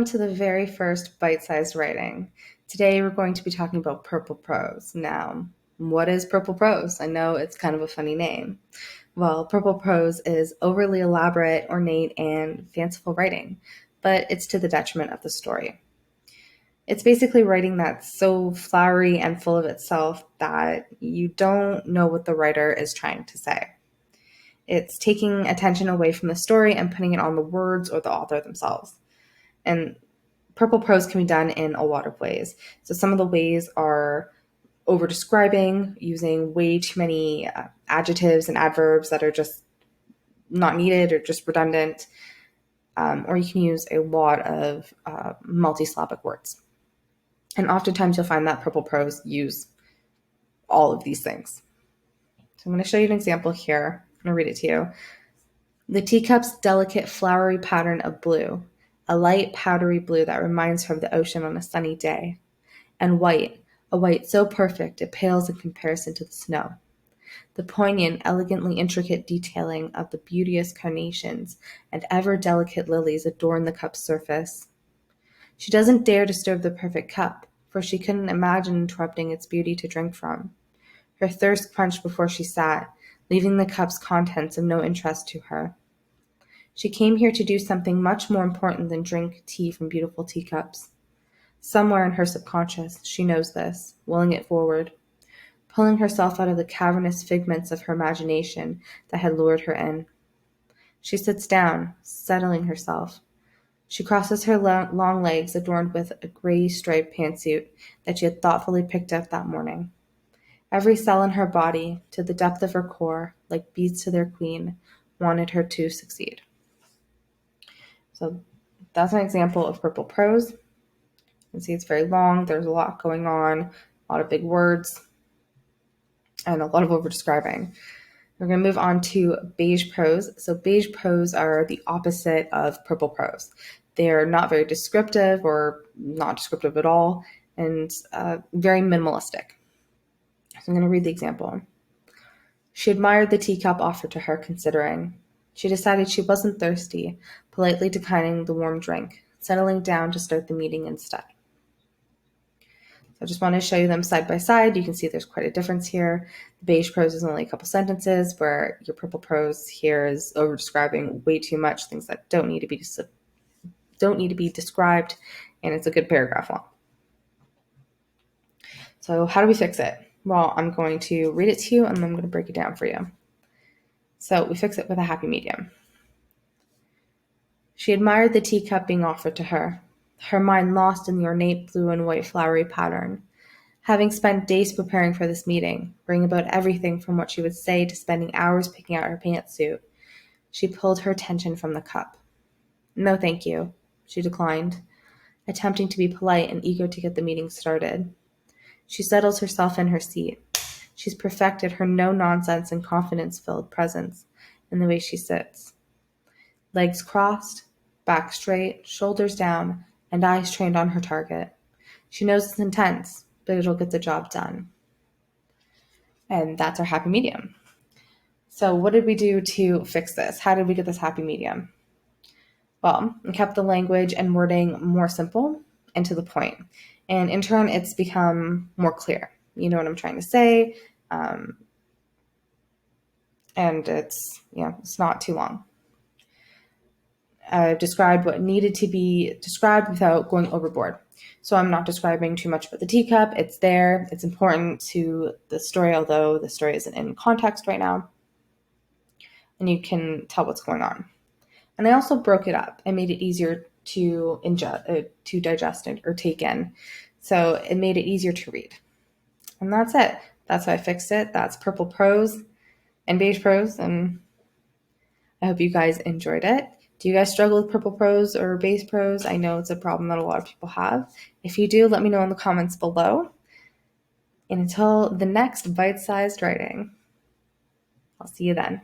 To the very first bite-sized writing. Today we're going to be talking about purple prose. Now, what is purple prose? I know it's kind of a funny name. Well, purple prose is overly elaborate, ornate, and fanciful writing, but it's to the detriment of the story. It's basically writing that's so flowery and full of itself that you don't know what the writer is trying to say. It's taking attention away from the story and putting it on the words or the author themselves. And purple prose can be done in a lot of ways. So some of the ways are over describing, using way too many adjectives and adverbs that are just not needed or just redundant, or you can use a lot of multisyllabic words. And oftentimes you'll find that purple prose use all of these things. So I'm going to show you an example here. I'm going to read it to you. The teacup's delicate flowery pattern of blue, a light powdery blue that reminds her of the ocean on a sunny day, and white, a white so perfect it pales in comparison to the snow. The poignant, elegantly intricate detailing of the beauteous carnations and ever-delicate lilies adorn the cup's surface. She doesn't dare disturb the perfect cup, for she couldn't imagine interrupting its beauty to drink from. Her thirst quenched before she sat, leaving the cup's contents of no interest to her. She came here to do something much more important than drink tea from beautiful teacups. Somewhere in her subconscious, she knows this, willing it forward, pulling herself out of the cavernous figments of her imagination that had lured her in. She sits down, settling herself. She crosses her long legs adorned with a gray striped pantsuit that she had thoughtfully picked up that morning. Every cell in her body, to the depth of her core, like beads to their queen, wanted her to succeed. So that's an example of purple prose. You can see it's very long. There's a lot going on, a lot of big words, and a lot of over-describing. We're going to move on to beige prose. So beige prose are the opposite of purple prose. They're not very descriptive or not descriptive at all, and very minimalistic. So I'm going to read the example. She admired the teacup offered to her, considering. She decided she wasn't thirsty, politely declining the warm drink, settling down to start the meeting instead. I just want to show you them side by side. You can see there's quite a difference here. The beige prose is only a couple sentences, where your purple prose here is over describing way too much, things that don't need to be described, and it's a good paragraph long. So how do we fix it? Well, I'm going to read it to you, and then I'm going to break it down for you. So we fix it with a happy medium. She admired the teacup being offered to her, her mind lost in the ornate blue and white flowery pattern. Having spent days preparing for this meeting, worrying about everything from what she would say to spending hours picking out her pantsuit, she pulled her attention from the cup. No, thank you, she declined, attempting to be polite and eager to get the meeting started. She settles herself in her seat. She's perfected her no-nonsense and confidence-filled presence in the way she sits. Legs crossed, back straight, shoulders down, and eyes trained on her target. She knows it's intense, but it'll get the job done. And that's our happy medium. So what did we do to fix this? How did we get this happy medium? Well, we kept the language and wording more simple and to the point. And in turn, it's become more clear. You know what I'm trying to say. And it's not too long. Described what needed to be described without going overboard. So I'm not describing too much about the teacup. It's there. It's important to the story, although the story isn't in context right now. And you can tell what's going on. And I also broke it up and made it easier to digest it or take in. So it made it easier to read. And that's it. That's how I fixed it. That's purple prose and beige prose. And I hope you guys enjoyed it. Do you guys struggle with purple prose or beige prose? I know it's a problem that a lot of people have. If you do, let me know in the comments below. And until the next bite-sized writing, I'll see you then.